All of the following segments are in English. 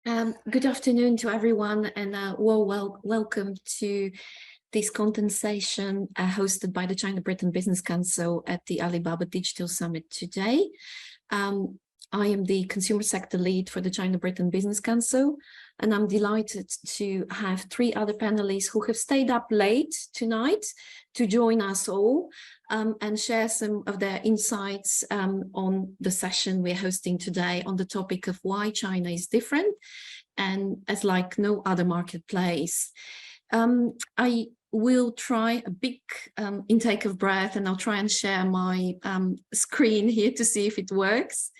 Good afternoon to everyone, and welcome to this content session hosted by the China-Britain Business Council at the Alibaba Digital Summit today. I am the consumer sector lead for the China-Britain Business Council, and I'm delighted to have three other panelists who have stayed up late tonight to join us all and share some of their insights on the session we're hosting today on the topic of why China is different and as like no other marketplace. I will try a big intake of breath, and I'll try and share my screen here to see if it works.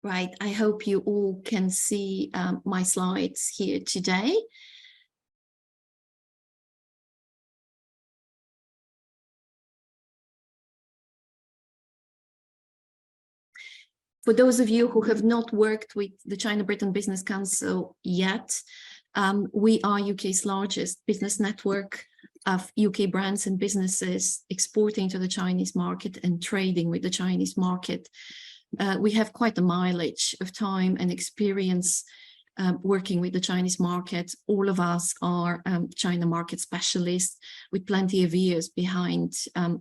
Right, I hope you all can see my slides here today. For those of you who have not worked with the China-Britain Business Council yet, we are UK's largest business network of UK brands and businesses exporting to the Chinese market and trading with the Chinese market. We have quite a mileage of time and experience working with the Chinese market. All of us are China market specialists with plenty of years behind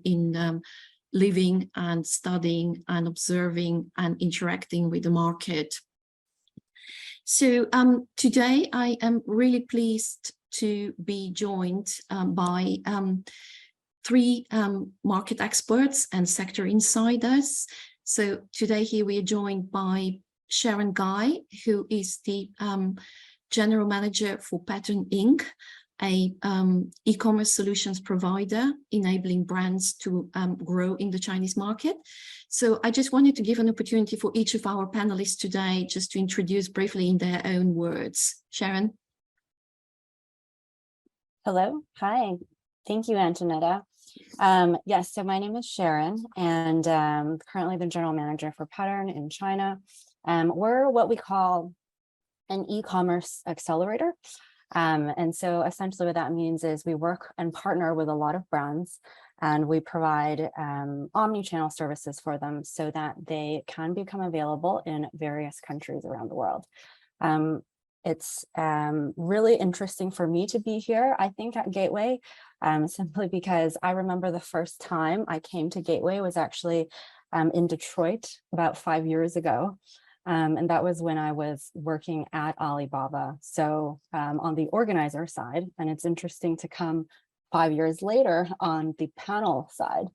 in living and studying and observing and interacting with the market. So today I am really pleased to be joined by three market experts and sector insiders. So today here we are joined by Sharon Guy, who is the General Manager for Pattern Inc., a e-commerce solutions provider enabling brands to grow in the Chinese market. So I just wanted to give an opportunity for each of our panelists today just to introduce briefly in their own words. Sharon. Hello. Hi. Thank you, Antonetta. Yes, so my name is Sharon, and currently the General Manager for Pattern in China. We're what we call an e-commerce accelerator. And so essentially what that means is we work and partner with a lot of brands, and we provide omni-channel services for them so that they can become available in various countries around the world. It's really interesting for me to be here, I think, at Gateway, simply because I remember the first time I came to Gateway was actually in Detroit about 5 years ago. And that was when I was working at Alibaba. So on the organizer side, and it's interesting to come 5 years later on the panel side.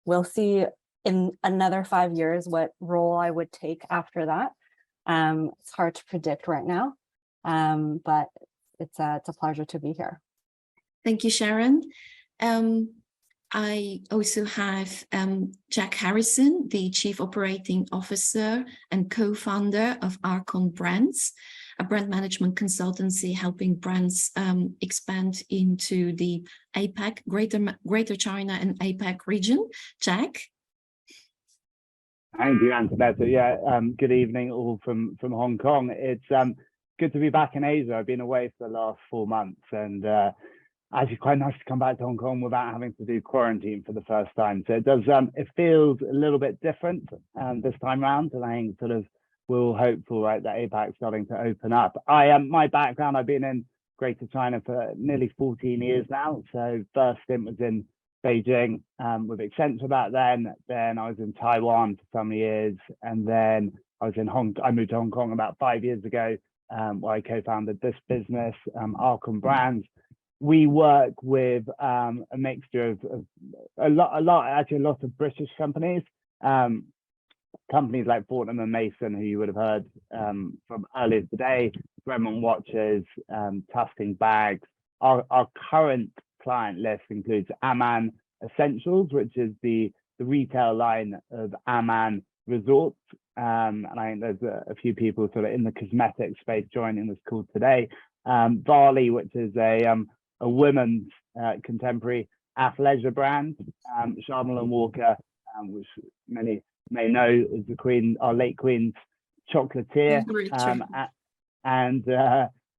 We'll see in another 5 years what role I would take after that. It's hard to predict right now, but it's a pleasure to be here. Thank you, Sharon. I also have Jack Harrison, the Chief Operating Officer and co-founder of Archon Brands, a brand management consultancy helping brands expand into the APAC, Greater China and APAC region. Jack. Thank you, Antonetta. Yeah, good evening all from Hong Kong. It's good to be back in Asia. I've been away for the last 4 months, and actually quite nice to come back to Hong Kong without having to do quarantine for the first time. So it does, it feels a little bit different this time around, and I think sort of we're all hopeful, right, that APAC is starting to open up. My background, I've been in Greater China for nearly 14 years now. So first stint was in Beijing with Accenture back then. Then I was in Taiwan for some years, and then I moved to Hong Kong about 5 years ago, where I co-founded this business, Archon Brands. We work with a mixture of a lot of British companies, companies like Fortnum and Mason, who you would have heard from earlier today, Gremont Watches, Tusking Bags. Our current client list includes Aman Essentials, which is the retail line of Aman Resorts. And I think there's a few people sort of in the cosmetic space joining this call today. Varley, which is a women's contemporary athleisure brand. Sharma and Walker, which many may know is the Queen, our late Queen's chocolatier. And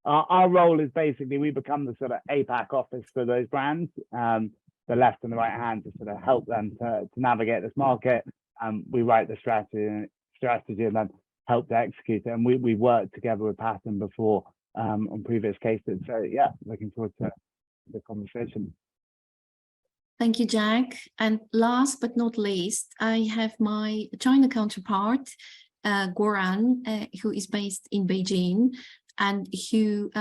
our role is basically we become the sort of APAC office for those brands. the left and the right hand to sort of help them to navigate this market. We write the strategy and then help to execute it. And we worked together with Pattern before on previous cases. So yeah, looking forward to the conversation. Thank you, Jack. And last but not least, I have my China counterpart, Guoran, who is based in Beijing and who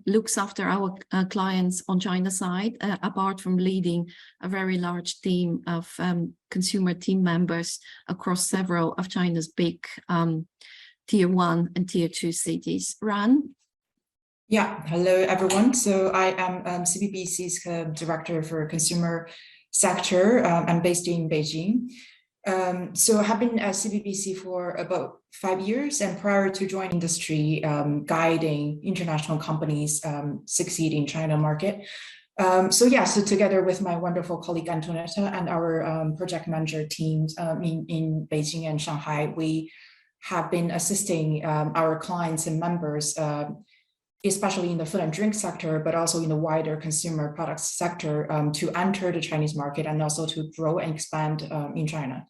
looks after our clients on China side, apart from leading a very large team of consumer team members across several of China's big tier 1 and tier 2 cities. Ran? Yeah, hello everyone. So I am CBBC's director for consumer sector. I'm based in Beijing. So I have been at CBBC for about 5 years, and prior to joining industry, guiding international companies succeed in China market. So together with my wonderful colleague Antonetta and our project manager teams in Beijing and Shanghai, we have been assisting our clients and members, especially in the food and drink sector, but also in the wider consumer products sector, to enter the Chinese market and also to grow and expand in China.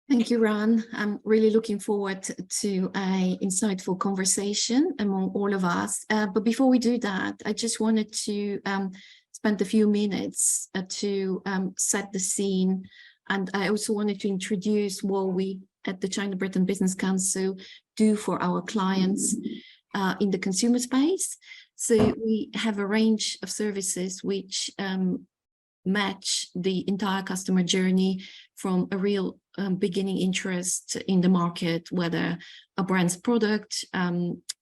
Thank you, Ran. I'm really looking forward to an insightful conversation among all of us. But before we do that, I just wanted to spend a few minutes to set the scene. And I also wanted to introduce what we at the China-Britain Business Council do for our clients in the consumer space. So we have a range of services which match the entire customer journey from a real beginning interest in the market, whether a brand's product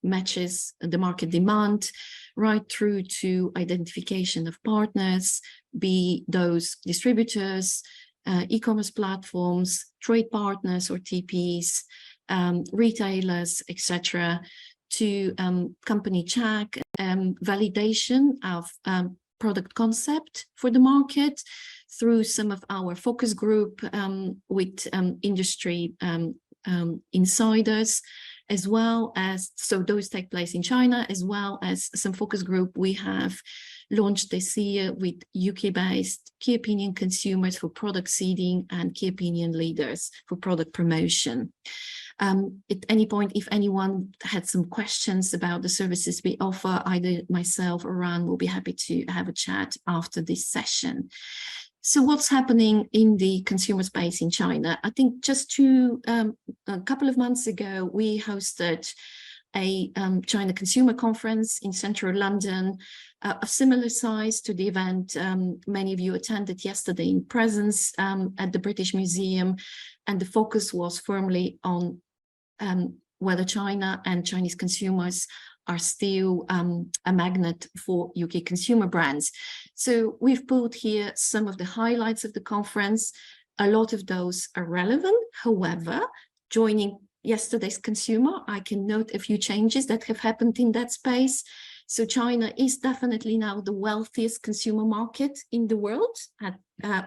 matches the market demand, right through to identification of partners, be those distributors, e-commerce platforms, trade partners or TPs, retailers, etc., to company check, validation of product concept for the market through some of our focus group with industry insiders, as well as, so those take place in China, as well as some focus group we have launched this year with UK-based key opinion consumers for product seeding and key opinion leaders for product promotion. At any point, if anyone had some questions about the services we offer, either myself or Ran will be happy to have a chat after this session. So what's happening in the consumer space in China? I think just a couple of months ago, we hosted a China Consumer Conference in central London, of similar size to the event many of you attended yesterday in presence at the British Museum, and the focus was firmly on whether China and Chinese consumers are still a magnet for UK consumer brands. So we've put here some of the highlights of the conference. A lot of those are relevant. However, joining yesterday's consumer, I can note a few changes that have happened in that space. So China is definitely now the wealthiest consumer market in the world,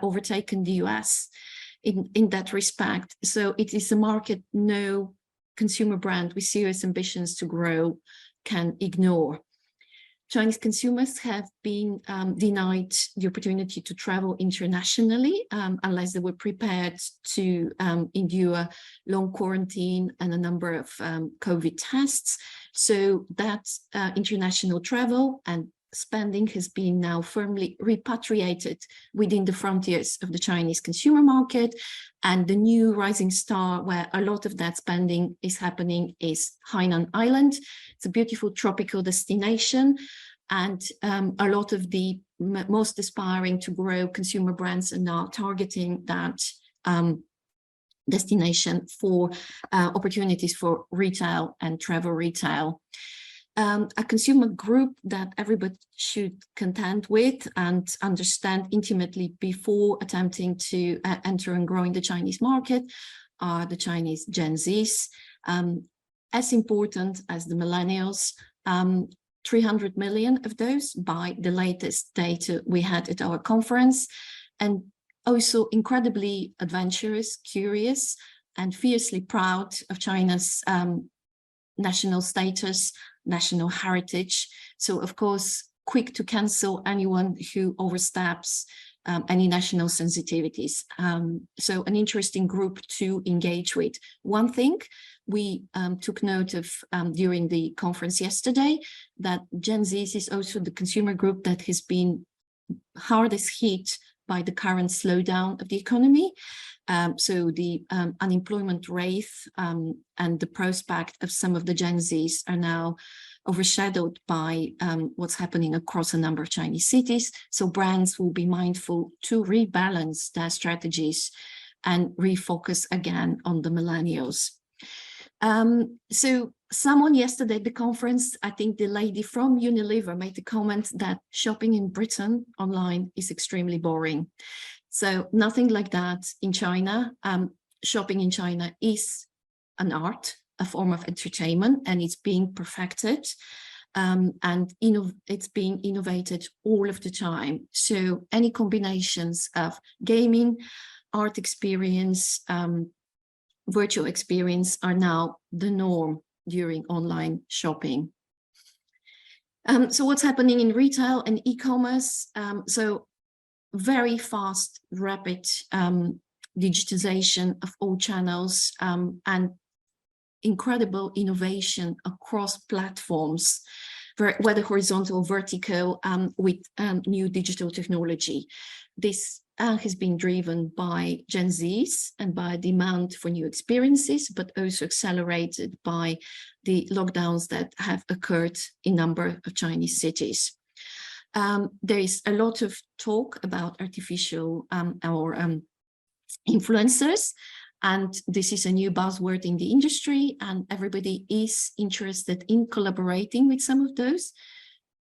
overtaken the US in that respect. So it is a market no consumer brand with serious ambitions to grow can ignore. Chinese consumers have been denied the opportunity to travel internationally unless they were prepared to endure long quarantine and a number of COVID tests. So that international travel and spending has been now firmly repatriated within the frontiers of the Chinese consumer market. And the new rising star where a lot of that spending is happening is Hainan Island. It's a beautiful tropical destination. And a lot of the most aspiring to grow consumer brands are now targeting that destination for opportunities for retail and travel retail. A consumer group that everybody should contend with and understand intimately before attempting to enter and grow in the Chinese market are the Chinese Gen Zs. As important as the millennials, 300 million of those by the latest data we had at our conference, and also incredibly adventurous, curious, and fiercely proud of China's national status, national heritage. So of course, quick to cancel anyone who oversteps any national sensitivities. So an interesting group to engage with. One thing we took note of during the conference yesterday, that Gen Z is also the consumer group that has been hardest hit by the current slowdown of the economy. So the unemployment rate and the prospect of some of the Gen Zs are now overshadowed by what's happening across a number of Chinese cities. So brands will be mindful to rebalance their strategies and refocus again on the millennials. So someone yesterday at the conference, I think the lady from Unilever, made the comment that shopping in Britain online is extremely boring. So nothing like that in China. Shopping in China is an art, a form of entertainment, and it's being perfected. And it's being innovated all of the time. So any combinations of gaming, art experience, virtual experience are now the norm during online shopping. So what's happening in retail and e-commerce? So very fast, rapid digitization of all channels and incredible innovation across platforms, whether horizontal or vertical, with new digital technology. This has been driven by Gen Zs and by demand for new experiences, but also accelerated by the lockdowns that have occurred in a number of Chinese cities. There is a lot of talk about artificial influencers, and this is a new buzzword in the industry, and everybody is interested in collaborating with some of those,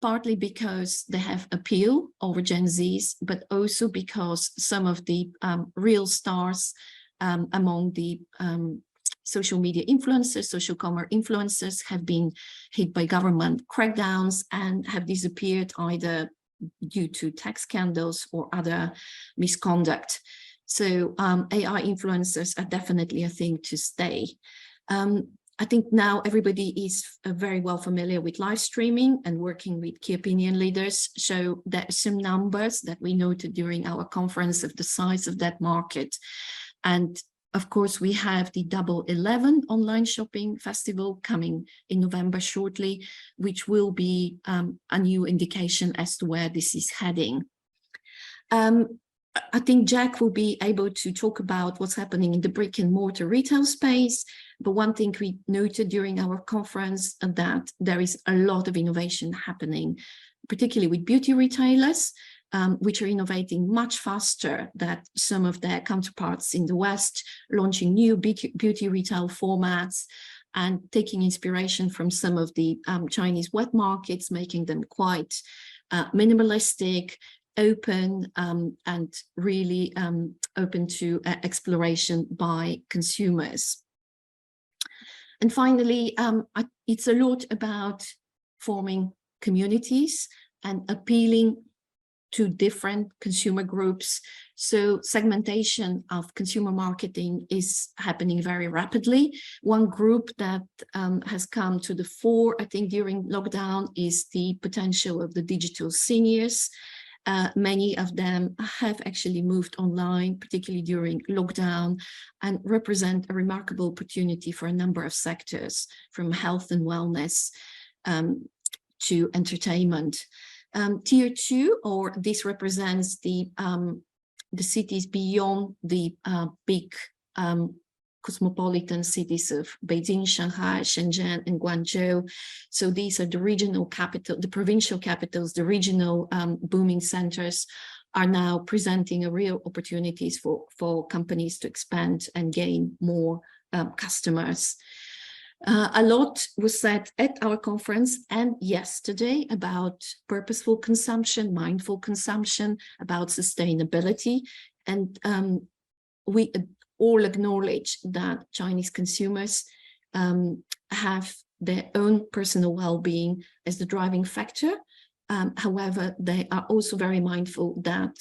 partly because they have appeal over Gen Zs, but also because some of the real stars among the social media influencers, social commerce influencers have been hit by government crackdowns and have disappeared either due to tax scandals or other misconduct. So AI influencers are definitely a thing to stay. I think now everybody is very well familiar with live streaming and working with key opinion leaders. So there are some numbers that we noted during our conference of the size of that market. And of course, we have the Double 11 online shopping festival coming in November shortly, which will be a new indication as to where this is heading. I think Jack will be able to talk about what's happening in the brick and mortar retail space. But one thing we noted during our conference is that there is a lot of innovation happening, particularly with beauty retailers, which are innovating much faster than some of their counterparts in the West, launching new beauty retail formats and taking inspiration from some of the Chinese wet markets, making them quite minimalistic, open, and really open to exploration by consumers. And finally, it's a lot about forming communities and appealing to different consumer groups. So segmentation of consumer marketing is happening very rapidly. One group that has come to the fore, I think, during lockdown is the potential of the digital seniors. Many of them have actually moved online, particularly during lockdown, and represent a remarkable opportunity for a number of sectors, from health and wellness to entertainment. Tier 2, or this represents the cities beyond the big cosmopolitan cities of Beijing, Shanghai, Shenzhen, and Guangzhou. So these are the regional capital, the provincial capitals, the regional booming centers are now presenting a real opportunities for companies to expand and gain more customers. A lot was said at our conference and yesterday about purposeful consumption, mindful consumption, about sustainability. And we all acknowledge that Chinese consumers have their own personal well-being as the driving factor. However, they are also very mindful that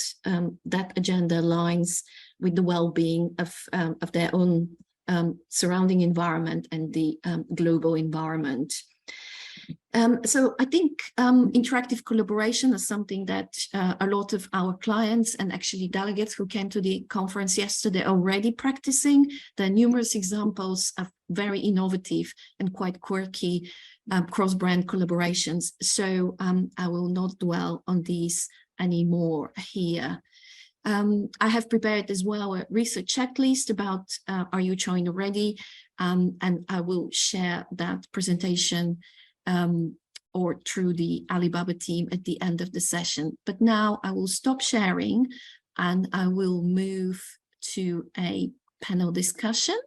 that agenda aligns with the well-being of their own surrounding environment and the global environment. So I think interactive collaboration is something that a lot of our clients and actually delegates who came to the conference yesterday are already practicing. There are numerous examples of very innovative and quite quirky cross-brand collaborations. So I will not dwell on these anymore here. I have prepared as well a research checklist about Are You China Ready? And I will share that presentation or through the Alibaba team at the end of the session. But now I will stop sharing and I will move to a panel discussion.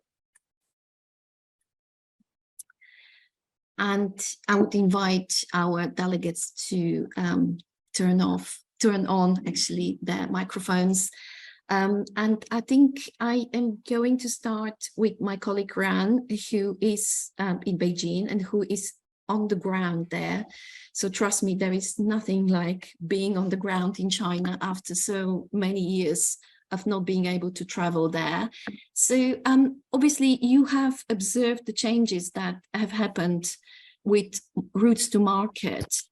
And I would invite our delegates to turn on actually their microphones. And I think I am going to start with my colleague Ran, who is in Beijing and who is on the ground there. So trust me, there is nothing like being on the ground in China after so many years of not being able to travel there. So obviously you have observed the changes that have happened with routes to market.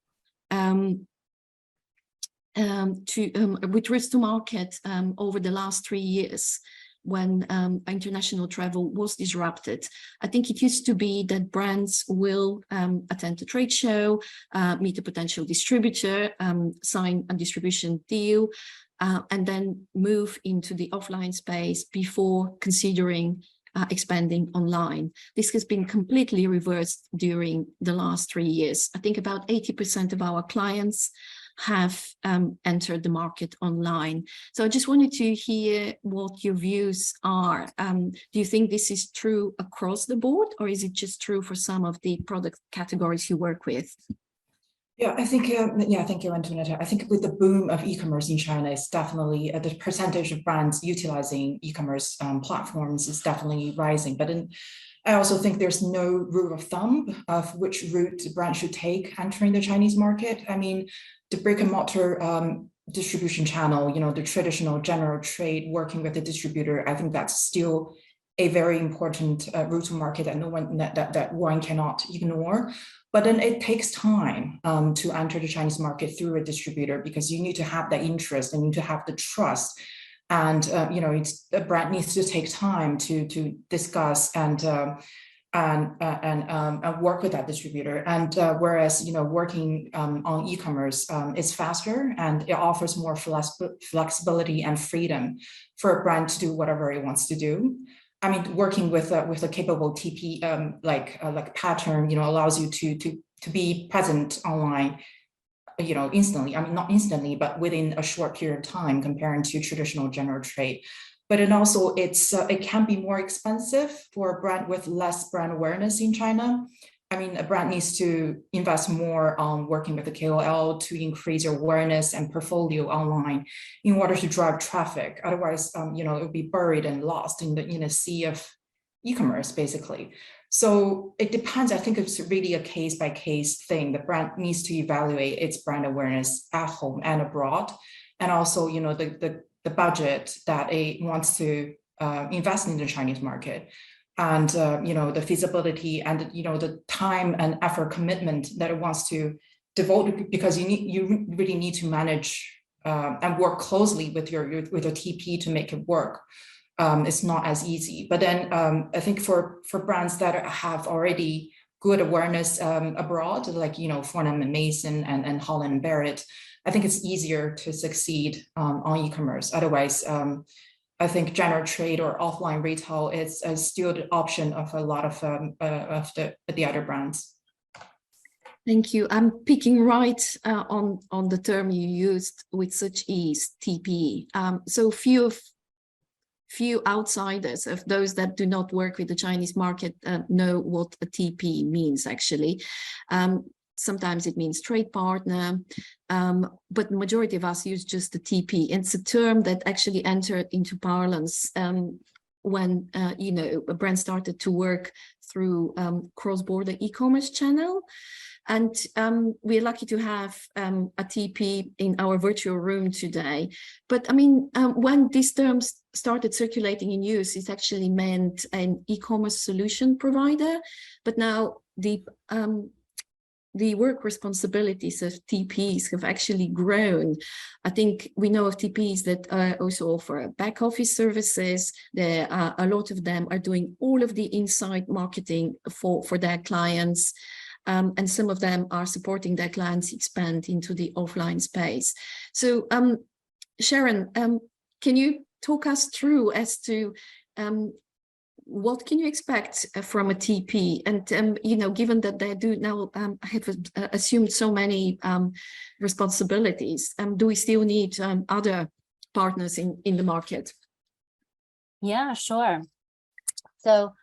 With routes to market over the last 3 years when international travel was disrupted. I think it used to be that brands will attend a trade show, meet a potential distributor, sign a distribution deal, and then move into the offline space before considering expanding online. This has been completely reversed during the last 3 years. I think about 80% of our clients have entered the market online. So I just wanted to hear what your views are. Do you think this is true across the board, or is it just true for some of the product categories you work with? Yeah, I think, thank you, Antoinette. I think with the boom of e-commerce in China, it's definitely the percentage of brands utilizing e-commerce platforms is definitely rising. But I also think there's no rule of thumb of which route the brand should take entering the Chinese market. I mean, the brick and mortar distribution channel, the traditional general trade working with the distributor, I think that's still a very important route to market that that one cannot ignore. But then it takes time to enter the Chinese market through a distributor, because you need to have that interest and you need to have the trust. And a brand needs to take time to discuss and work with that distributor. And whereas working on e-commerce is faster and it offers more flexibility and freedom for a brand to do whatever it wants to do. I mean, working with a capable TP like Pattern, allows you to be present online, instantly. I mean, not instantly, but within a short period of time comparing to traditional general trade. But then also it can be more expensive for a brand with less brand awareness in China. I mean, a brand needs to invest more on working with the KOL to increase your awareness and portfolio online in order to drive traffic. Otherwise, it will be buried and lost in a sea of e-commerce, basically. So it depends. I think it's really a case-by-case thing. The brand needs to evaluate its brand awareness at home and abroad, and also, the budget that it wants to invest in the Chinese market. And the feasibility and the time and effort commitment that it wants to devote, because you really need to manage and work closely with your TP to make it work. It's not as easy. But then I think for brands that have already good awareness abroad, like Fortnum and Mason and Holland & Barrett, I think it's easier to succeed on e-commerce. Otherwise, I think general trade or offline retail is still the option of a lot of the other brands. Thank you. I'm picking right on the term you used with such ease, TP. So few outsiders of those that do not work with the Chinese market know what a TP means, actually. Sometimes it means trade partner, but the majority of us use just the TP. It's a term that actually entered into parlance when a brand started to work through cross-border e-commerce channel. And we're lucky to have a TP in our virtual room today. But I mean, when these terms started circulating in use, it actually meant an e-commerce solution provider. But now the the work responsibilities of TPs have actually grown. I think we know of TPs that also offer back office services. There are a lot of them are doing all of the inside marketing for their clients. And some of them are supporting their clients expand into the offline space. So Sharon, can you talk us through as to what can you expect from a TP? And, you know, given that they do now have assumed so many responsibilities, do we still need other partners in the market? Yeah, sure. So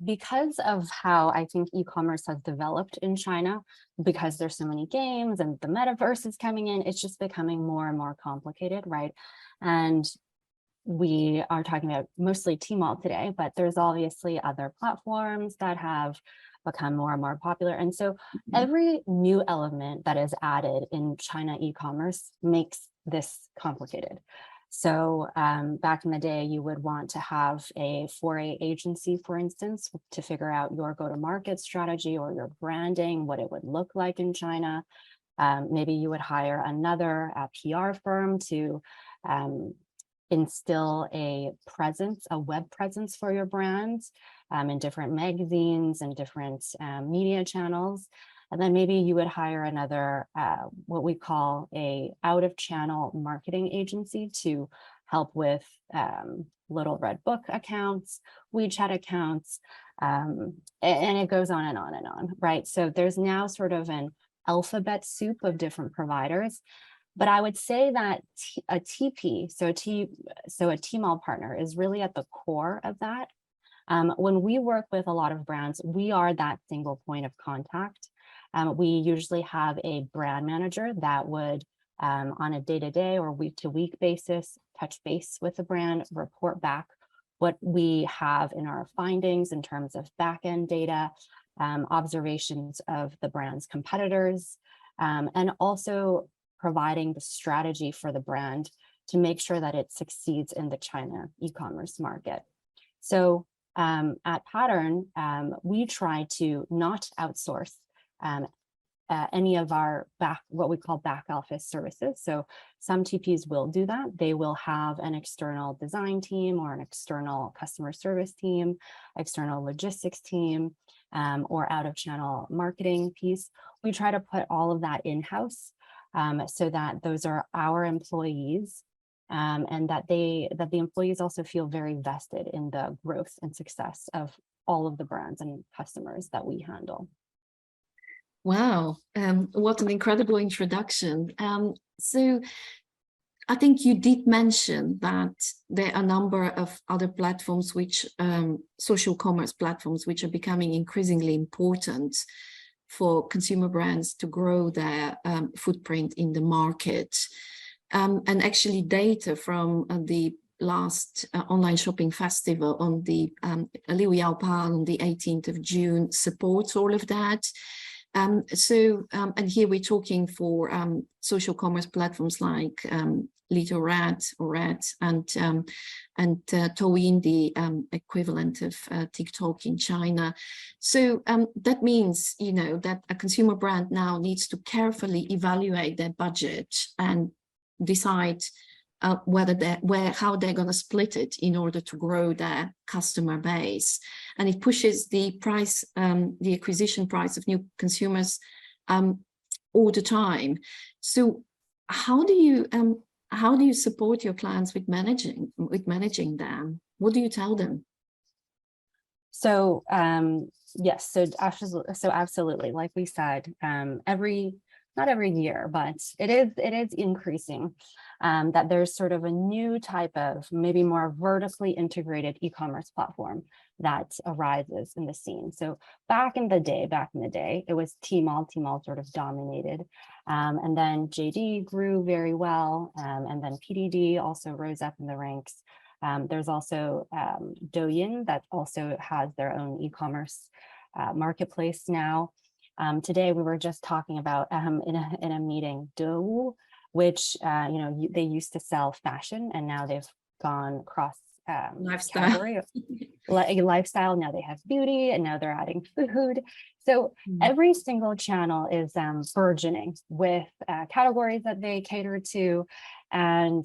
because of how I think e-commerce has developed in China, because there's so many games and the metaverse is coming in, it's just becoming more and more complicated, right? And we are talking about mostly Tmall today, but there's obviously other platforms that have become more and more popular. And so every new element that is added in China e-commerce makes this complicated. So back in the day, you would want to have a 4A agency, for instance, to figure out your go-to-market strategy or your branding, what it would look like in China. Maybe you would hire another PR firm to instill a presence, a web presence for your brands in different magazines and different media channels. And then maybe you would hire another, what we call a out-of-channel marketing agency to help with Little Red Book accounts, WeChat accounts, and it goes on and on and on, right? So there's now sort of an alphabet soup of different providers. But I would say that a TP, so a Tmall partner, is really at the core of that. When we work with a lot of brands, we are that single point of contact. We usually have a brand manager that would, on a day-to-day or week-to-week basis, touch base with the brand, report back what we have in our findings in terms of back-end data, observations of the brand's competitors, and also providing the strategy for the brand to make sure that it succeeds in the China e-commerce market. So at Pattern, we try to not outsource any of our what we call back office services. So some TPs will do that. They will have an external design team or an external customer service team, external logistics team, or out of channel marketing piece. We try to put all of that in-house so that those are our employees and that the employees also feel very vested in the growth and success of all of the brands and customers that we handle. Wow, what an incredible introduction. So I think you did mention that there are a number of other platforms, which social commerce platforms, which are becoming increasingly important for consumer brands to grow their footprint in the market. And actually data from the last online shopping festival on the Alibaba on the 18th of June supports all of that. And here we're talking for social commerce platforms like Little Rat or Rat and Douyin, the equivalent of TikTok in China. So that means, you know, that a consumer brand now needs to carefully evaluate their budget and decide how they're going to split it in order to grow their customer base. And it pushes the price, the acquisition price of new consumers all the time. So how do you support your clients with managing them? What do you tell them? So yes, so absolutely, like we said, not every year, but it is increasing, that there's sort of a new type of maybe more vertically integrated e-commerce platform that arises in the scene. So back in the day, it was Tmall sort of dominated. And then JD grew very well. And then PDD also rose up in the ranks. There's also Douyin that also has their own e-commerce marketplace now. Today, we were just talking about in a meeting, Douyin, which they used to sell fashion, and now they've gone cross Lifestyle. category of lifestyle. Now they have beauty, and now they're adding food. So every single channel is burgeoning with categories that they cater to, and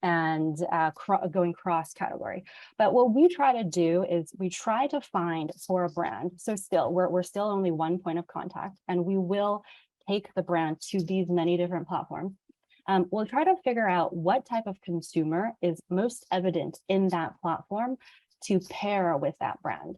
going cross category. But what we try to do is we try to find for a brand. So still, we're still only one point of contact, and we will take the brand to these many different platforms. We'll try to figure out what type of consumer is most evident in that platform to pair with that brand.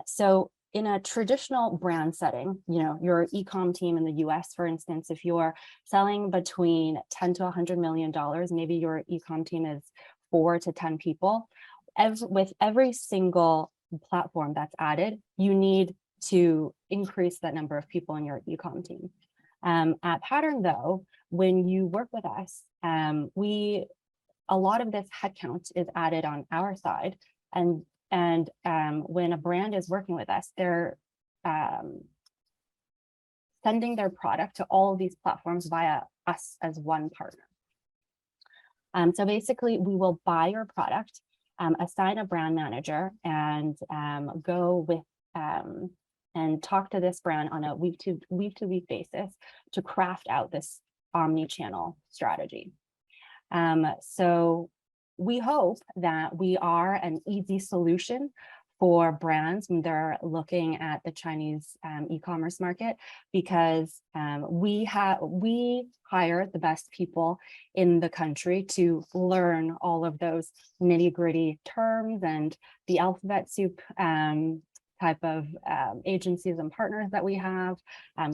So in a traditional brand setting, your e-com team in the US, for instance, if you're selling between $10 to $100 million, maybe your e-com team is 4 to 10 people. With every single platform that's added, you need to increase that number of people in your e-com team. At Pattern, though, when you work with us, a lot of this headcount is added on our side, and when a brand is working with us, they're sending their product to all of these platforms via us as one partner. So basically, we will buy your product, assign a brand manager, and go with and talk to this brand on a week-to-week basis to craft out this omni-channel strategy. So we hope that we are an easy solution for brands when they're looking at the Chinese e-commerce market, because we hire the best people in the country to learn all of those nitty-gritty terms and the alphabet soup type of agencies and partners that we have,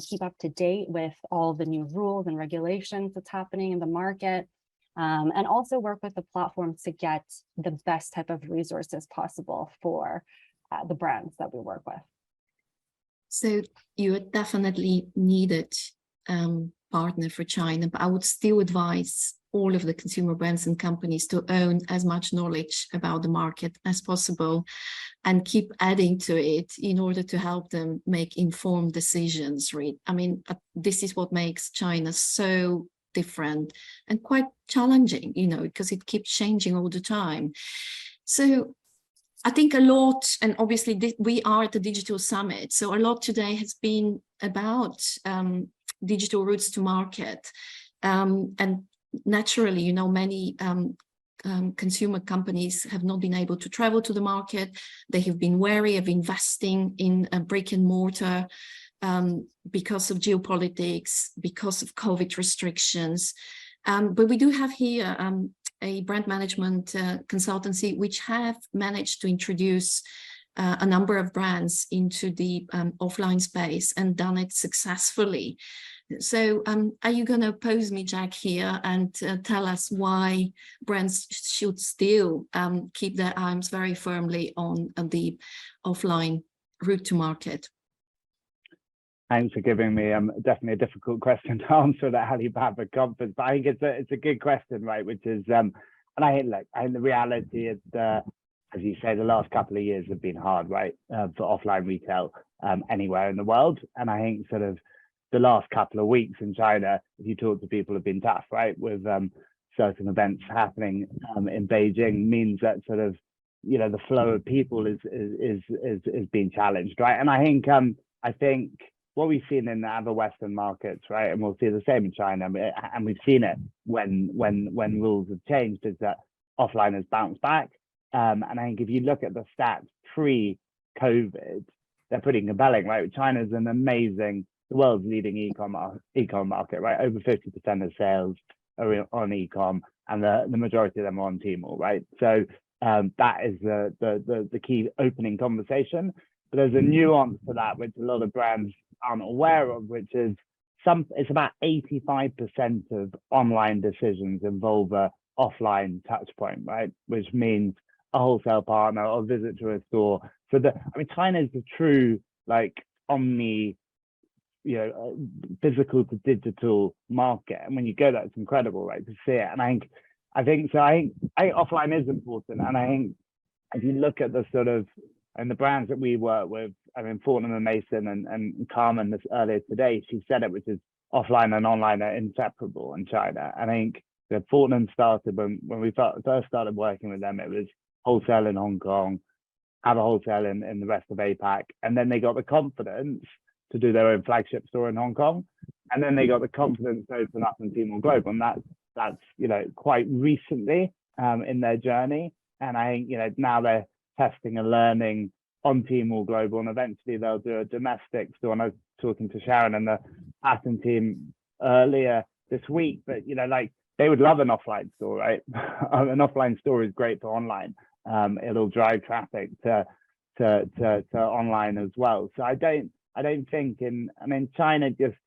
keep up to date with all the new rules and regulations that's happening in the market, and also work with the platforms to get the best type of resources possible for the brands that we work with. So you are definitely needed partner for China, but I would still advise all of the consumer brands and companies to own as much knowledge about the market as possible and keep adding to it in order to help them make informed decisions. I mean, this is what makes China so different and quite challenging, because it keeps changing all the time. So I think a lot, and obviously we are at the Digital Summit, so a lot today has been about digital routes to market. And naturally, many consumer companies have not been able to travel to the market. They have been wary of investing in a brick and mortar because of geopolitics, because of COVID restrictions. But we do have here a brand management consultancy which have managed to introduce a number of brands into the offline space and done it successfully. So are you going to pose me, Jack, here and tell us why brands should still keep their arms very firmly on the offline route to market? Thanks for giving me definitely a difficult question to answer at Alibaba conference, but I think it's a good question, right? Which is, and I think the reality is, as you say, the last couple of years have been hard, right, for offline retail anywhere in the world, and I think sort of the last couple of weeks in China, if you talk to people, have been tough, right? With certain events happening in Beijing, means that sort of the flow of people is being challenged, right? And I think what we've seen in the other Western markets, right, and we'll see the same in China, and we've seen it when rules have changed, is that offline has bounced back. And I think if you look at the stats pre-COVID, they're pretty compelling, right? China's the world's leading e-com market, right? Over 50% of sales are on e-com, and the majority of them are on Tmall, right? So that is the key opening conversation. But there's a nuance to that which a lot of brands aren't aware of, which is it's about 85% of online decisions involve a offline touch point, right? Which means a wholesale partner or visit to a store. So China is the true omni, physical to digital market, and when you go there, it's incredible, right, to see it. And I think offline is important, and I think if you look at the sort of and the brands that we work with, Fortnum and Mason and Carmen this earlier today, she said it, which is offline and online are inseparable in China. I think So Fortnum started when we first started working with them, it was wholesale in Hong Kong, have a wholesale in the rest of APAC. And then they got the confidence to do their own flagship store in Hong Kong. And then they got the confidence to open up in Tmall Global. And that's quite recently in their journey. And I think, now they're testing and learning on Tmall Global, and eventually they'll do a domestic store. And I was talking to Sharon and the Pattern team earlier this week, but they would love an offline store, right? An offline store is great for online. It'll drive traffic to online as well. So I don't think China, just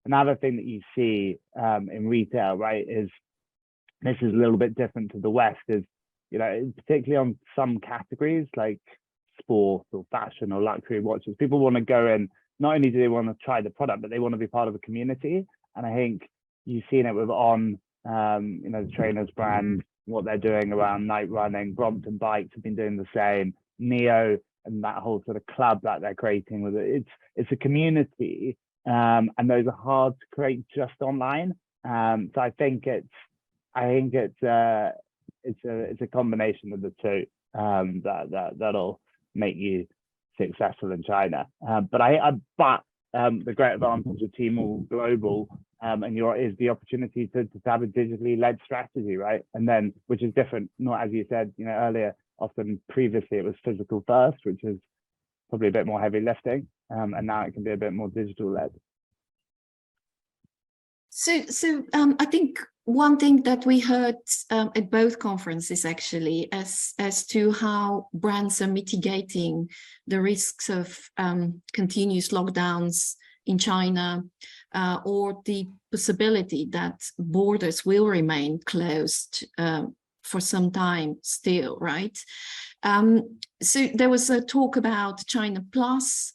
another thing that you see in retail, right, is this is a little bit different to the West, is particularly on some categories like sport or fashion or luxury watches, people want to go in, not only do they want to try the product, but they want to be part of a community. And I think you've seen it with the trainers brand, what they're doing around night running. Brompton Bikes have been doing the same. Neo and that whole sort of club that they're creating with it. It's a community, and those are hard to create just online. So I think it's a combination of the two that'll make you successful in China. But the great advantage of Tmall Global is the opportunity to have a digitally led strategy, right? And then, which is different, not as you said, earlier, often previously it was physical first, which is probably a bit more heavy lifting. And now it can be a bit more digital led. So I think one thing that we heard at both conferences actually as to how brands are mitigating the risks of continuous lockdowns in China, or the possibility that borders will remain closed for some time still, right? So there was a talk about China Plus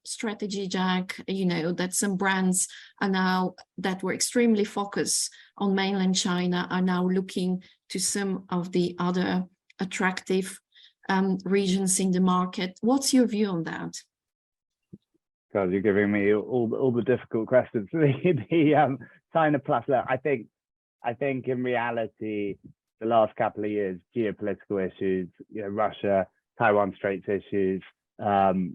strategy, Jack, that some brands are now, that were extremely focused on mainland China, are now looking to some of the other attractive regions in the market. What's your view on that? God, you're giving me all the difficult questions. The China Plus, look, I think in reality, the last couple of years, geopolitical issues, Russia, Taiwan Straits issues, it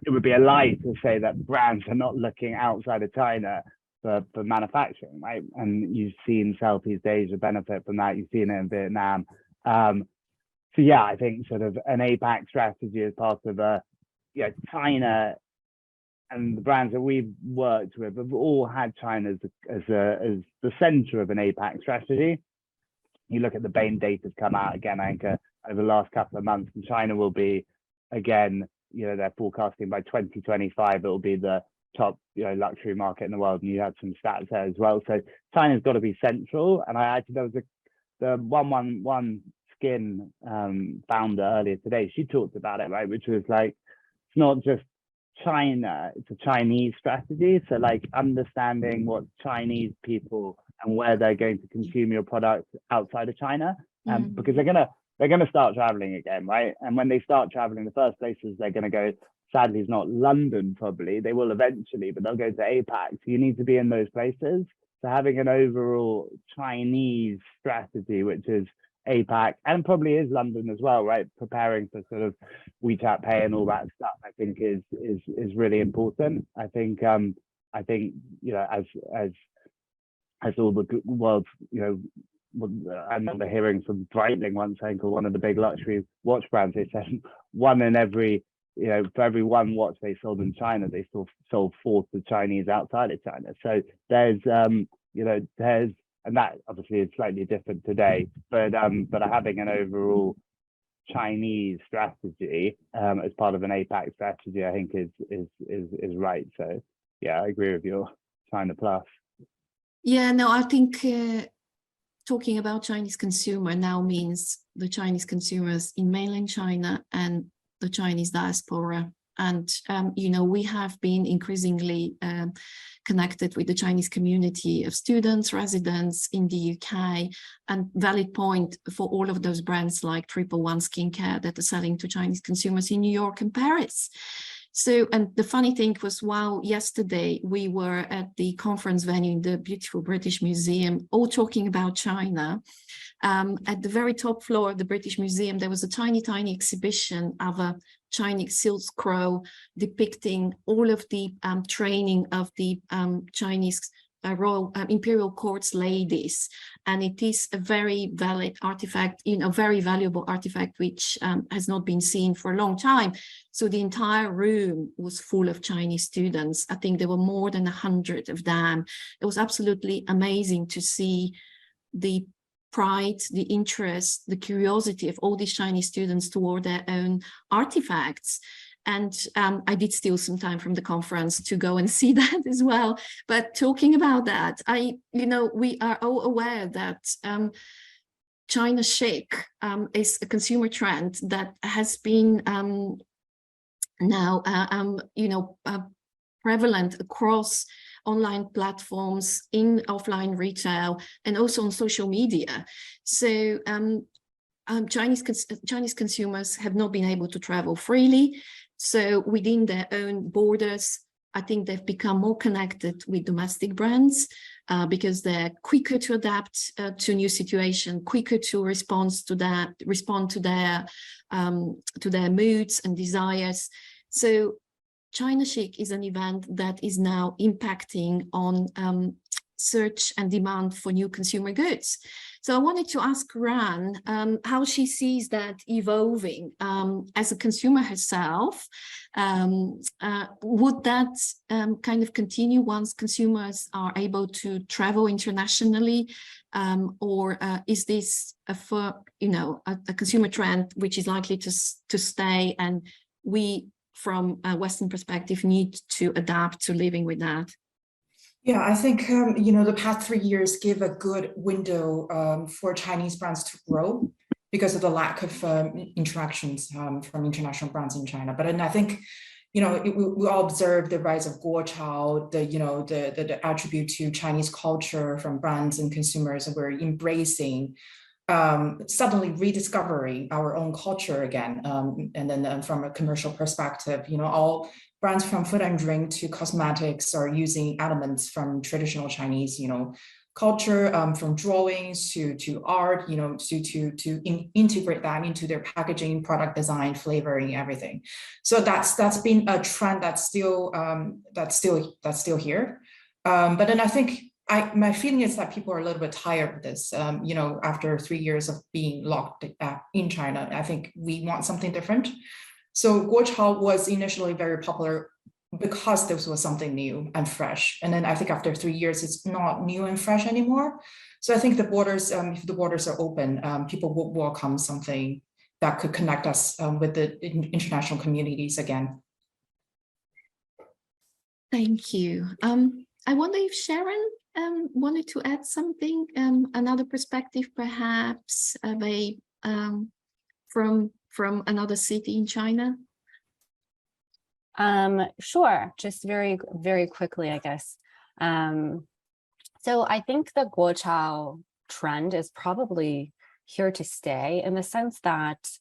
would be a lie to say that brands are not looking outside of China for manufacturing, right? And you've seen Southeast Asia benefit from that. You've seen it in Vietnam. So yeah, I think sort of an APAC strategy as part of China, and the brands that we've worked with have all had China as the center of an APAC strategy. You look at the Bain data's come out again, I think, over the last couple of months, and China will be, again, they're forecasting by 2025, it will be the top, luxury market in the world, and you had some stats there as well. So China's got to be central. And there was the 111 Skin founder earlier today, she talked about it, right, which was like, it's not just China, it's a Chinese strategy. So like understanding what Chinese people and where they're going to consume your product outside of China, because they're gonna start traveling again, right? And when they start traveling, the first places they're gonna go, sadly, is not London. Probably they will eventually, but they'll go to APAC. So you need to be in those places. So having an overall Chinese strategy, which is APAC and probably is London as well, right? Preparing for sort of WeChat Pay and all that stuff, I think is really important. I think as all the world's, I remember hearing from Breitling once saying, one of the big luxury watch brands, they said one in every, for every one watch they sold in China, they still sold 4 to Chinese outside of China. So there's and that obviously is slightly different today, but having an overall Chinese strategy as part of an APAC strategy, I think is right. So yeah, I agree with your China Plus. Yeah, no, I think talking about Chinese consumer now means the Chinese consumers in mainland China and the Chinese diaspora. And, we have been increasingly connected with the Chinese community of students, residents in the UK, and valid point for all of those brands like 111 Skincare that are selling to Chinese consumers in New York and Paris. So, and the funny thing was, while yesterday we were at the conference venue in the beautiful British Museum, all talking about China, at the very top floor of the British Museum, there was a tiny exhibition of a Chinese silk scroll depicting all of the training of the Chinese royal imperial court's ladies, and it is a very valid artifact, very valuable artifact, which has not been seen for a long time. So the entire room was full of Chinese students. I think there were more than 100 of them. It was absolutely amazing to see the pride, the interest, the curiosity of all these Chinese students toward their own artifacts. And I did steal some time from the conference to go and see that as well. But talking about that, we are all aware that China chic is a consumer trend that has been now, prevalent across online platforms, in offline retail, and also on social media. So Chinese consumers have not been able to travel freely. So within their own borders, I think they've become more connected with domestic brands because they're quicker to adapt to new situation, quicker to respond to their moods and desires. So China Chic is an event that is now impacting on search and demand for new consumer goods. So I wanted to ask Ran how she sees that evolving as a consumer herself. Would that kind of continue once consumers are able to travel internationally, or is this a consumer trend which is likely to stay, and we, from a Western perspective, need to adapt to living with that? Yeah, I think, the past 3 years give a good window for Chinese brands to grow because of the lack of interactions from international brands in China. But I think, we all observe the rise of guochao, the attribute to Chinese culture from brands and consumers, and we're embracing suddenly rediscovering our own culture again. And then from a commercial perspective, all brands from food and drink to cosmetics are using elements from traditional Chinese, culture, from drawings to art, to integrate that into their packaging, product design, flavoring, everything. So that's been a trend that's still here. But then I think my feeling is that people are a little bit tired of this. After 3 years of being locked in China, I think we want something different. So guochao was initially very popular because this was something new and fresh. And then I think after 3 years, it's not new and fresh anymore. So I think the borders, if the borders are open, people will welcome something that could connect us with the international communities again. Thank you. I wonder if Sharon wanted to add something, another perspective, perhaps, from another city in China. Sure, just very, very quickly, I guess. So I think the guochao trend is probably here to stay in the sense that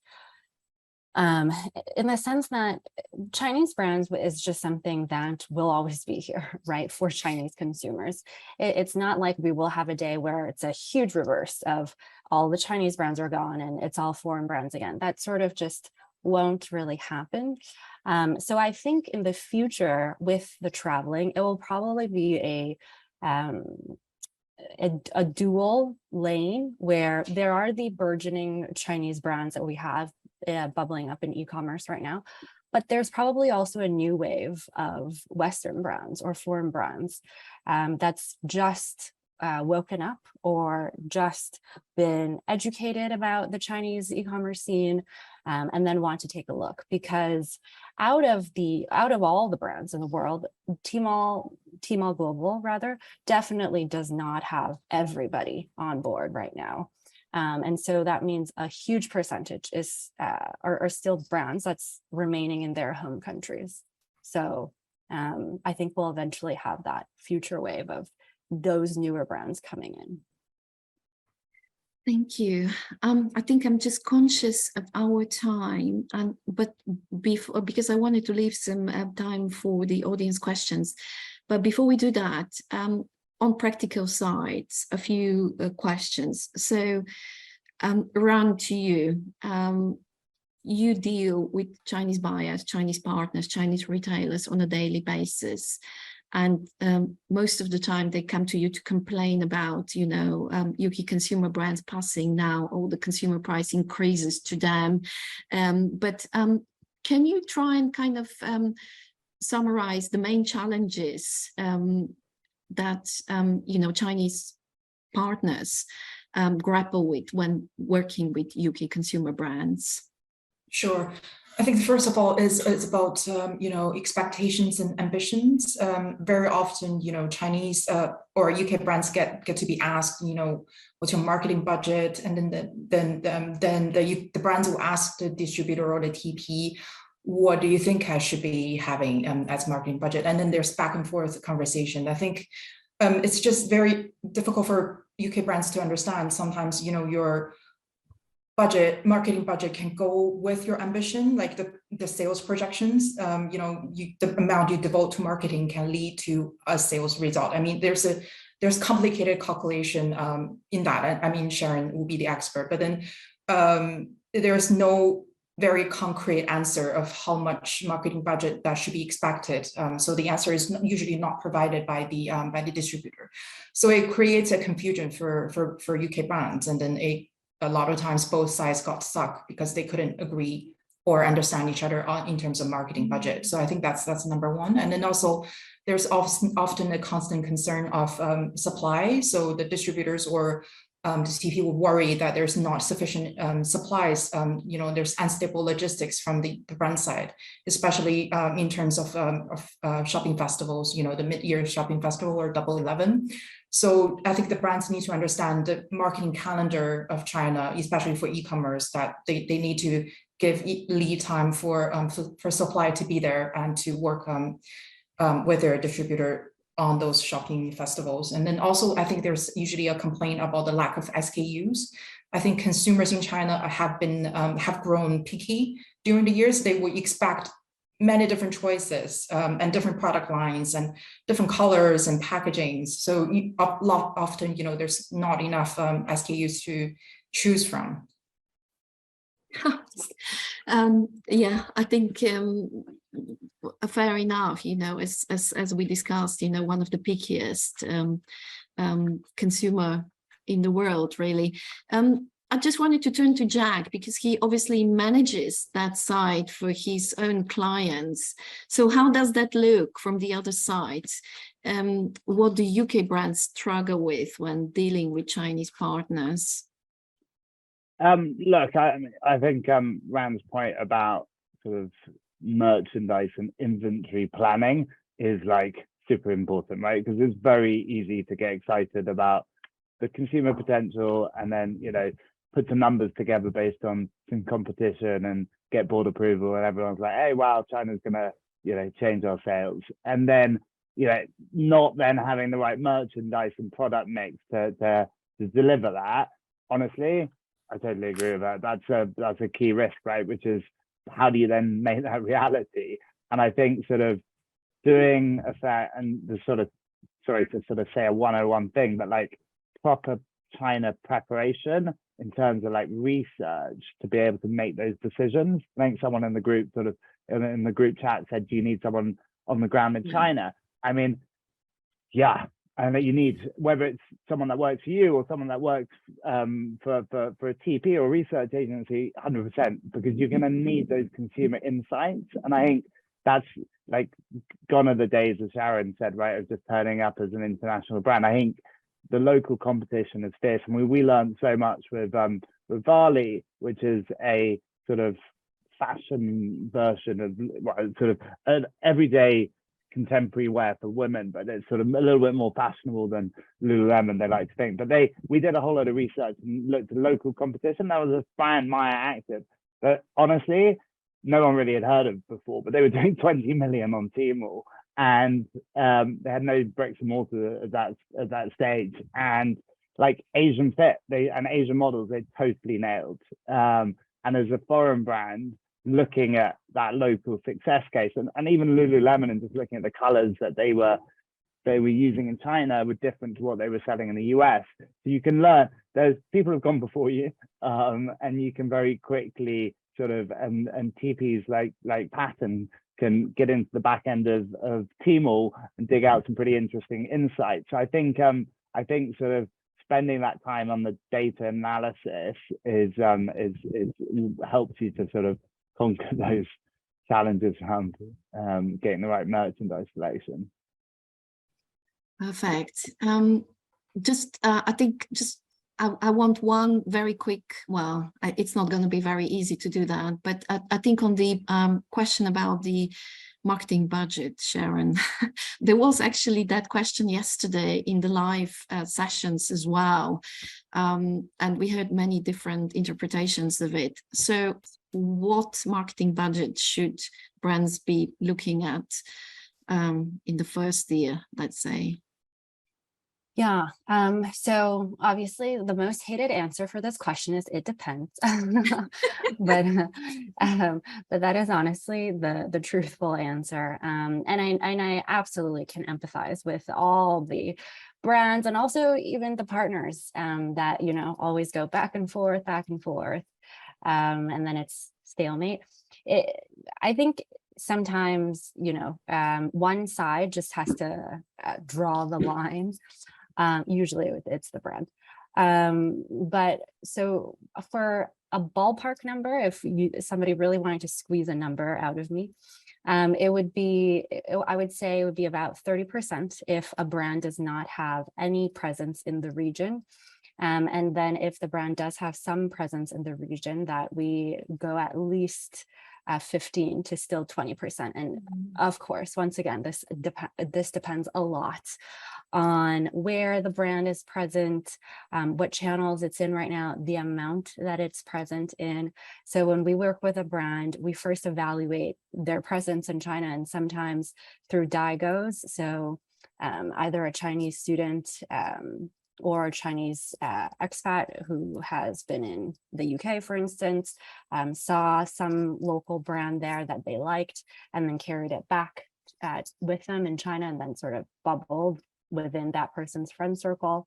Chinese brands is just something that will always be here, right, for Chinese consumers. It's not like we will have a day where it's a huge reverse of all the Chinese brands are gone and it's all foreign brands again. That sort of just won't really happen. So I think in the future with the traveling, it will probably be a dual lane where there are the burgeoning Chinese brands that we have bubbling up in e-commerce right now, but there's probably also a new wave of Western brands or foreign brands that's just woken up or just been educated about the Chinese e-commerce scene, and then want to take a look, because out of all the brands in the world, Tmall Global rather definitely does not have everybody on board right now. And so that means a huge percentage are still brands that's remaining in their home countries. So I think we'll eventually have that future wave of those newer brands coming in. Thank you. I think I'm just conscious of our time, but before, because I wanted to leave some time for the audience questions. But before we do that, on practical sides, a few questions. So, Ran, to you. You deal with Chinese buyers, Chinese partners, Chinese retailers on a daily basis. And most of the time they come to you to complain about, you know, UK consumer brands passing now all the consumer price increases to them. But can you try and kind of summarize the main challenges that, you know, Chinese partners grapple with when working with UK consumer brands? Sure. I think first of all is about you know, expectations and ambitions. Very often, you know, Chinese or UK brands get to be asked, you know, what's your marketing budget, and then the brands will ask the distributor or the TP, what do you think I should be having as marketing budget, and then there's back and forth conversation. I think it's just very difficult for UK brands to understand. Sometimes, you know, your marketing budget can go with your ambition, like the sales projections. You know, the amount you devote to marketing can lead to a sales result. I mean, there's complicated calculation in that. I mean, Sharon will be the expert, but then there's no very concrete answer of how much marketing budget that should be expected. So the answer is usually not provided by the distributor. So it creates a confusion for UK brands, and then a lot of times both sides got stuck because they couldn't agree or understand each other in terms of marketing budget. So I think that's number one. And then also there's often a constant concern of supply. So the distributors or the TP will worry that there's not sufficient supplies. You know, there's unstable logistics from the brand side, especially in terms of shopping festivals, you know, the mid-year shopping festival or Double 11. So I think the brands need to understand the marketing calendar of China, especially for e-commerce, that they need to give lead time for supply to be there and to work with their distributor on those shopping festivals. And then also, I think there's usually a complaint about the lack of SKUs. I think consumers in China have grown picky during the years. They would expect many different choices and different product lines and different colors and packagings. So often, you know, there's not enough SKUs to choose from. Yeah, I think fair enough. You know, as we discussed, you know, one of the pickiest consumer in the world, really. I just wanted to turn to Jack because he obviously manages that side for his own clients. So how does that look from the other side? What do UK brands struggle with when dealing with Chinese partners? Look, I think Ram's point about sort of merchandise and inventory planning is like super important, right? Because it's very easy to get excited about the consumer potential and then, you know, put some numbers together based on some competition and get board approval, and everyone's like, hey, wow, China's gonna, you know, change our sales. And then, you know, not then having the right merchandise and product mix to deliver that. Honestly, I totally agree with that. That's a key risk, right? Which is, how do you then make that reality? And I think sort of doing a fair, and the sort of, sorry to sort of say a 101 thing, but like proper China preparation in terms of like research to be able to make those decisions. I think someone in the group sort of in the group chat said, do you need someone on the ground in China? I mean, yeah, and that you need, whether it's someone that works for you or someone that works for a TP or research agency, 100%, because you're going to need those consumer insights. And I think that's like gone are the days, as Sharon said, right, of just turning up as an international brand. I think the local competition is fierce, and we learned so much with Varley, which is a sort of fashion version of, well, sort of an everyday contemporary wear for women, but it's sort of a little bit more fashionable than Lululemon, they like to think. But we did a whole lot of research and looked at local competition. That was a Fran Meyer Active, but honestly, no one really had heard of before. But they were doing 20 million on Tmall, and they had no bricks and mortar at that stage. And like Asian fit, and Asian models, they totally nailed. And as a foreign brand, looking at that local success case, and even Lululemon, and just looking at the colors that they were using in China were different to what they were selling in the US. So you can learn, there's people have gone before you, and you can very quickly sort of, and TPs like Pattern can get into the back end of Tmall and dig out some pretty interesting insights. So I think sort of spending that time on the data analysis is helps you to sort of conquer those challenges around getting the right merchandise selection. Perfect. I think I want one very quick, well, it's not going to be very easy to do that, but I think on the question about the marketing budget, Sharon, there was actually that question yesterday in the live sessions as well. And we heard many different interpretations of it. So what marketing budget should brands be looking at in the first year, let's say? Yeah, so obviously the most hated answer for this question is it depends. but that is honestly the truthful answer. And I absolutely can empathize with all the brands and also even the partners that, you know, always go back and forth, and then it's stalemate. I think sometimes, you know, one side just has to draw the lines. Usually it's the brand. But so for a ballpark number, if somebody really wanted to squeeze a number out of me, it would be, I would say it would be about 30% if a brand does not have any presence in the region. And then if the brand does have some presence in the region, that we go at least 15 to still 20%. And of course, once again, this depends a lot on where the brand is present, what channels it's in right now, the amount that it's present in. So when we work with a brand, we first evaluate their presence in China, and sometimes through Daigous. So either a Chinese student or a Chinese expat who has been in the UK, for instance, saw some local brand there that they liked and then carried it back with them in China, and then sort of bubbled within that person's friend circle.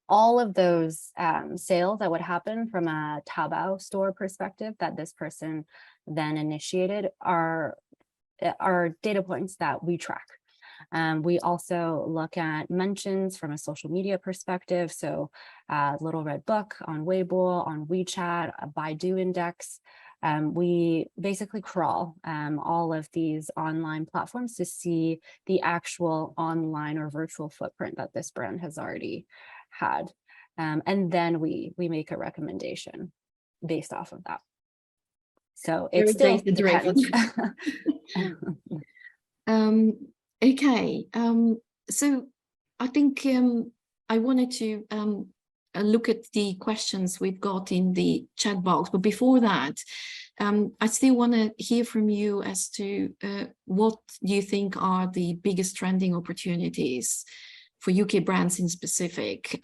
All of those sales that would happen from a Taobao store perspective that this person then initiated are data points that we track. We also look at mentions from a social media perspective. So Little Red Book on Weibo, on WeChat, a Baidu index. We basically crawl all of these online platforms to see the actual online or virtual footprint that this brand has already had. And then we make a recommendation based off of that. So it's data-driven. Okay, so I think I wanted to look at the questions we've got in the chat box, but before that, I still want to hear from you as to what do you think are the biggest trending opportunities for UK brands in specific,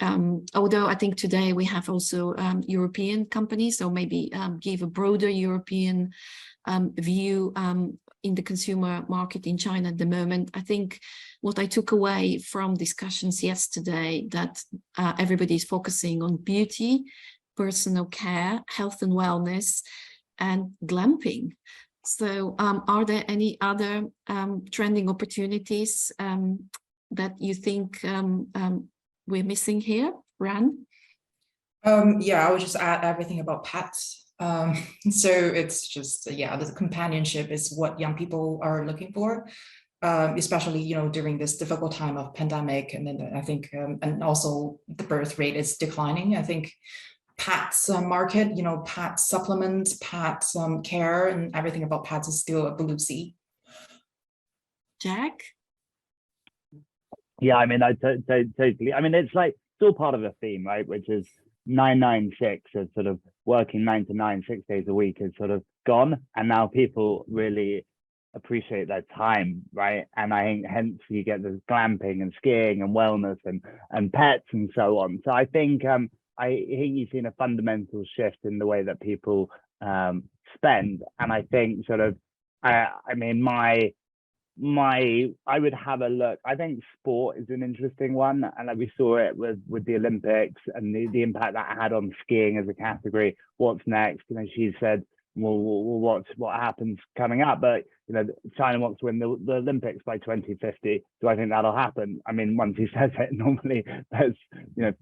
although I think today we have also European companies, so maybe give a broader European view in the consumer market in China at the moment. I think what I took away from discussions yesterday, that everybody is focusing on beauty, personal care, health and wellness, and glamping. So are there any other trending opportunities that you think we're missing here, Ran? Yeah, I would just add everything about pets. So it's just, yeah, the companionship is what young people are looking for, especially, you know, during this difficult time of pandemic. And then I think, and also the birth rate is declining. I think pets market, you know, pet supplements, pet care, and everything about pets is still a blue sea. Jack? Yeah, I mean, I totally. I mean, it's like still part of the theme, right? Which is 996 as sort of working 9 to 9, 6 days a week is sort of gone, and now people really appreciate their time, right? And I think hence you get the glamping and skiing and wellness and pets and so on. So I think you've seen a fundamental shift in the way that people spend, and I think sort of I mean I would have a look. I think sport is an interesting one, and like we saw it with the Olympics and the impact that had on skiing as a category. What's next? You know, she said, well, what happens coming up? But you know, China wants to win the Olympics by 2050. Do I think that'll happen? I mean, once he says it, normally there's, you know,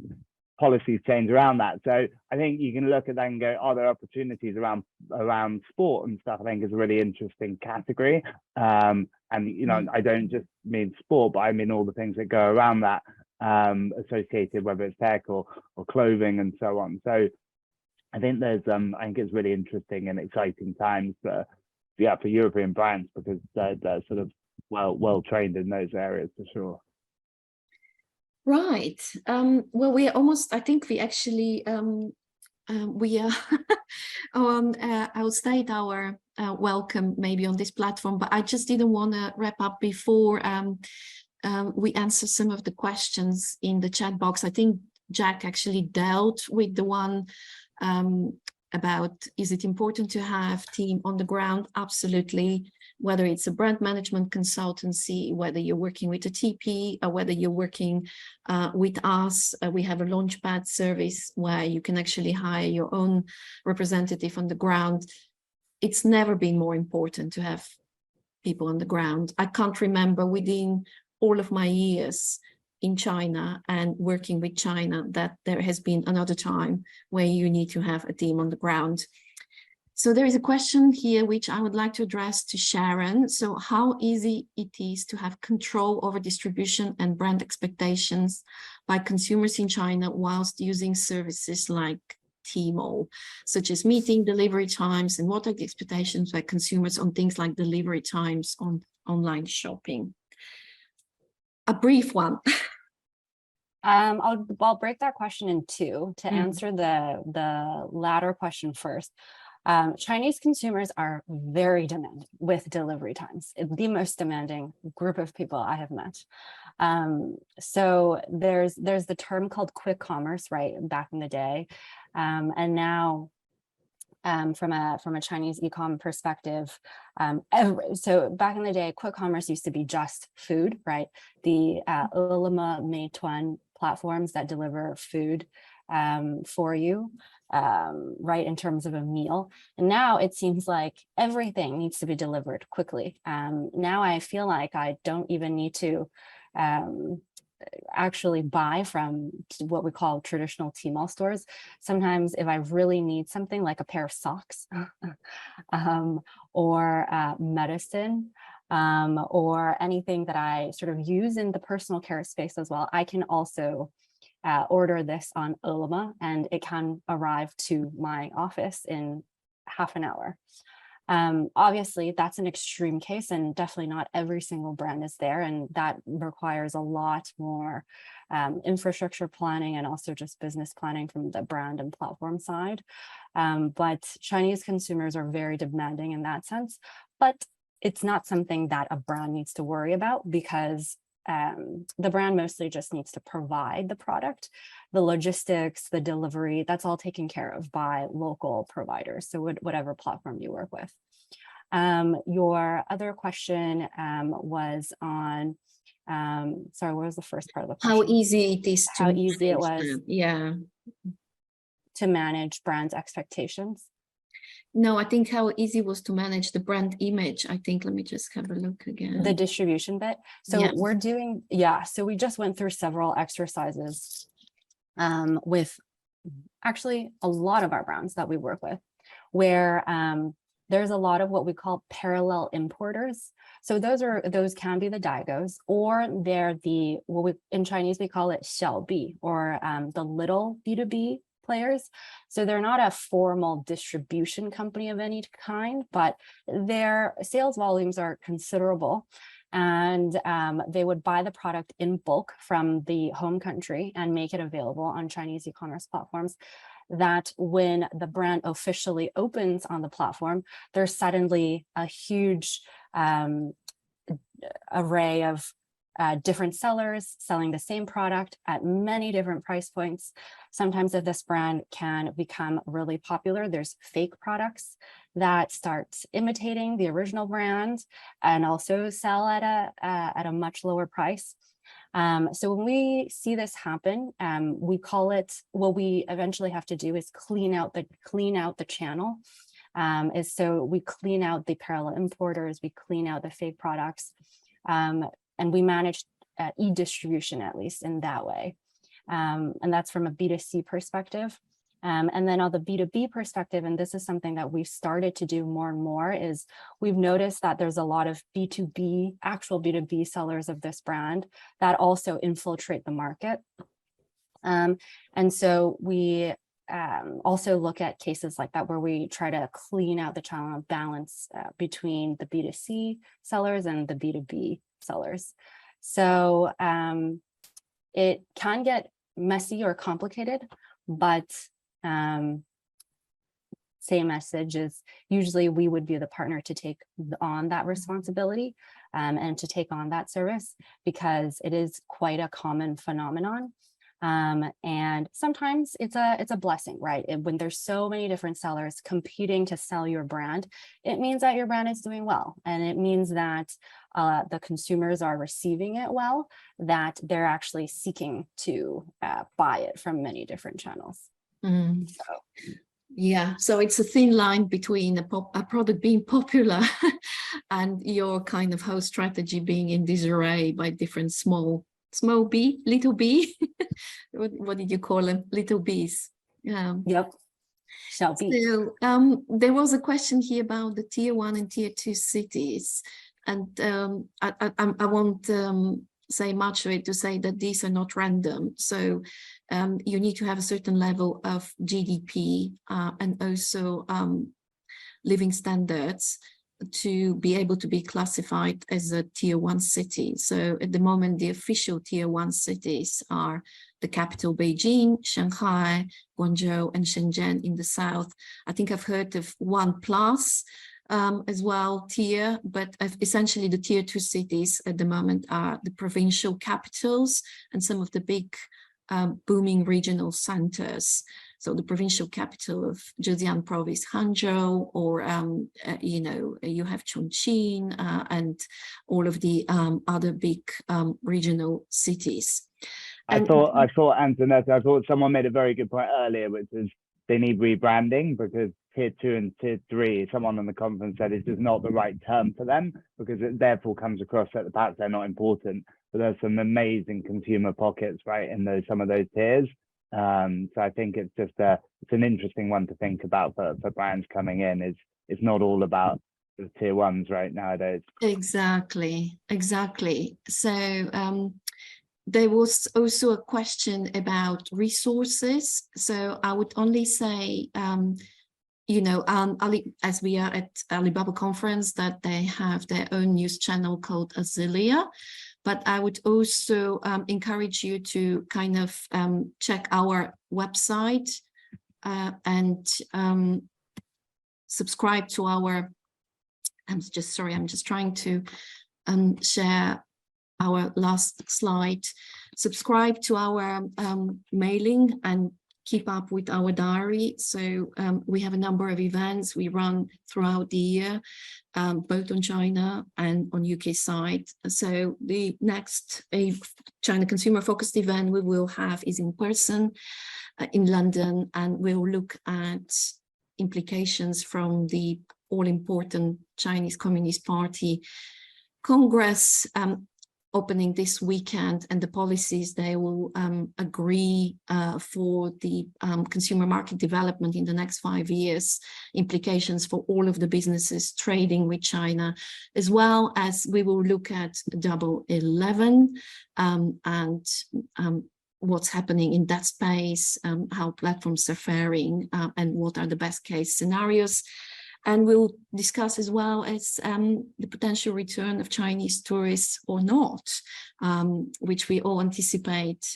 policies change around that. So I think you can look at that and go, are there opportunities around sport and stuff? I think is a really interesting category. And you know, I don't just mean sport, but I mean all the things that go around that, associated, whether it's tech or clothing and so on. So I think there's I think it's really interesting and exciting times for European brands, because they're sort of well trained in those areas for sure. Right. Well, we are almost, I think we actually, we are, I'll state our welcome maybe on this platform, but I just didn't want to wrap up before we answer some of the questions in the chat box. I think Jack actually dealt with the one about, is it important to have team on the ground? Absolutely. Whether it's a brand management consultancy, whether you're working with a TP, or whether you're working with us, we have a Launchpad service where you can actually hire your own representative on the ground. It's never been more important to have people on the ground. I can't remember within all of my years in China and working with China that there has been another time where you need to have a team on the ground. So there is a question here which I would like to address to Sharon. So how easy it is to have control over distribution and brand expectations by consumers in China whilst using services like Tmall, such as meeting delivery times, and what are the expectations by consumers on things like delivery times on online shopping? A brief one. I'll break that question in two to answer the latter question first. Chinese consumers are very demanding with delivery times. It's the most demanding group of people I have met. So there's the term called quick commerce, right? Back in the day, and now from a Chinese e-com perspective, so back in the day, quick commerce used to be just food, right? The Alibaba, Meituan platforms that deliver food for you, right, in terms of a meal. And now it seems like everything needs to be delivered quickly. Now I feel like I don't even need to actually buy from what we call traditional Tmall stores. Sometimes if I really need something like a pair of socks or medicine, or anything that I sort of use in the personal care space as well, I can also order this on Alibaba, and it can arrive to my office in half an hour. Obviously, that's an extreme case, and definitely not every single brand is there, and that requires a lot more infrastructure planning and also just business planning from the brand and platform side. But Chinese consumers are very demanding in that sense, but it's not something that a brand needs to worry about, because the brand mostly just needs to provide the product. The logistics, the delivery, that's all taken care of by local providers. So whatever platform you work with. Your other question was on, sorry, what was the first part of the question? How easy it is to how easy it was to manage brands' expectations. No, I think how easy was to manage the brand image. I think, let me just have a look again. The distribution bit. So we're doing, so we just went through several exercises with actually a lot of our brands that we work with, where there's a lot of what we call parallel importers. So those can be the daigous, or they're the, in Chinese we call it 小B, or the little B2B players. So they're not a formal distribution company of any kind, but their sales volumes are considerable, and they would buy the product in bulk from the home country and make it available on Chinese e-commerce platforms. that when the brand officially opens on the platform, there's suddenly a huge array of different sellers selling the same product at many different price points. Sometimes if this brand can become really popular, there's fake products that start imitating the original brand and also sell at a much lower price. So when we see this happen, we call it, what we eventually have to do is clean out the channel. So we clean out the parallel importers, we clean out the fake products, and we manage e-distribution, at least in that way. And that's from a B2C perspective. And then on the B2B perspective, and this is something that we've started to do more and more, is we've noticed that there's a lot of B2B, actual B2B sellers of this brand that also infiltrate the market. And so we also look at cases like that where we try to clean out the channel balance between the B2C sellers and the B2B sellers. So it can get messy or complicated, but same message is usually we would be the partner to take on that responsibility and to take on that service, because it is quite a common phenomenon. And sometimes it's a blessing, right? When there's so many different sellers competing to sell your brand, it means that your brand is doing well. And it means that the consumers are receiving it well, that they're actually seeking to buy it from many different channels. Yeah, so it's a thin line between a product being popular and your kind of whole strategy being in disarray by different small b, little b. what did you call them? Little b's. Yep. Shall be. So there was a question here about the tier 1 and tier 2 cities, and I won't say much of it to say that these are not random. So you need to have a certain level of GDP and also living standards to be able to be classified as a tier 1 city. So at the moment, the official tier 1 cities are the capital Beijing, Shanghai, Guangzhou, and Shenzhen in the south. I think I've heard of 1+ as well tier, but essentially the tier 2 cities at the moment are the provincial capitals and some of the big booming regional centers. So the provincial capital of Zhejiang province, Hangzhou, or you have Chongqing and all of the other big regional cities. I thought Antonetta, I thought someone made a very good point earlier, which is they need rebranding, because tier 2 and tier 3, someone on the conference said it's just not the right term for them, because it therefore comes across that perhaps they're not important. But there's some amazing consumer pockets, right, in some of those tiers. So I think it's just it's an interesting one to think about for brands coming in. It's not all about the tier 1s right nowadays. Exactly. So there was also a question about resources. So I would only say, as we are at Alibaba conference, that they have their own news channel called Azilia. But I would also encourage you to kind of check our website and subscribe to our, I'm just trying to share our last slide. Subscribe to our mailing and keep up with our diary. So we have a number of events we run throughout the year, both on China and on UK side. So the next China consumer focused event we will have is in person in London, and we'll look at implications from the all-important Chinese Communist Party Congress opening this weekend, and the policies they will agree for the consumer market development in the next 5 years, implications for all of the businesses trading with China, as well as we will look at Double 11 and what's happening in that space, how platforms are faring, and what are the best case scenarios. And we'll discuss as well as the potential return of Chinese tourists or not, which we all anticipate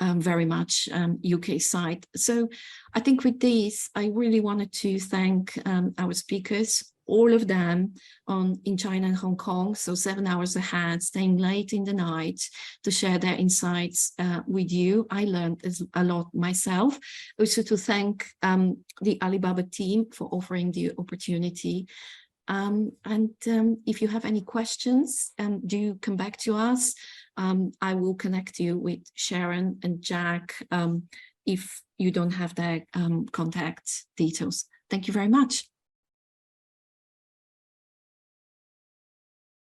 very much UK side. So I think with this, I really wanted to thank our speakers, all of them in China and Hong Kong, so 7 hours ahead, staying late in the night to share their insights with you. I learned a lot myself. Also to thank the Alibaba team for offering the opportunity. If you have any questions, do come back to us. I will connect you with Sharon and Jack if you don't have their contact details. Thank you very much.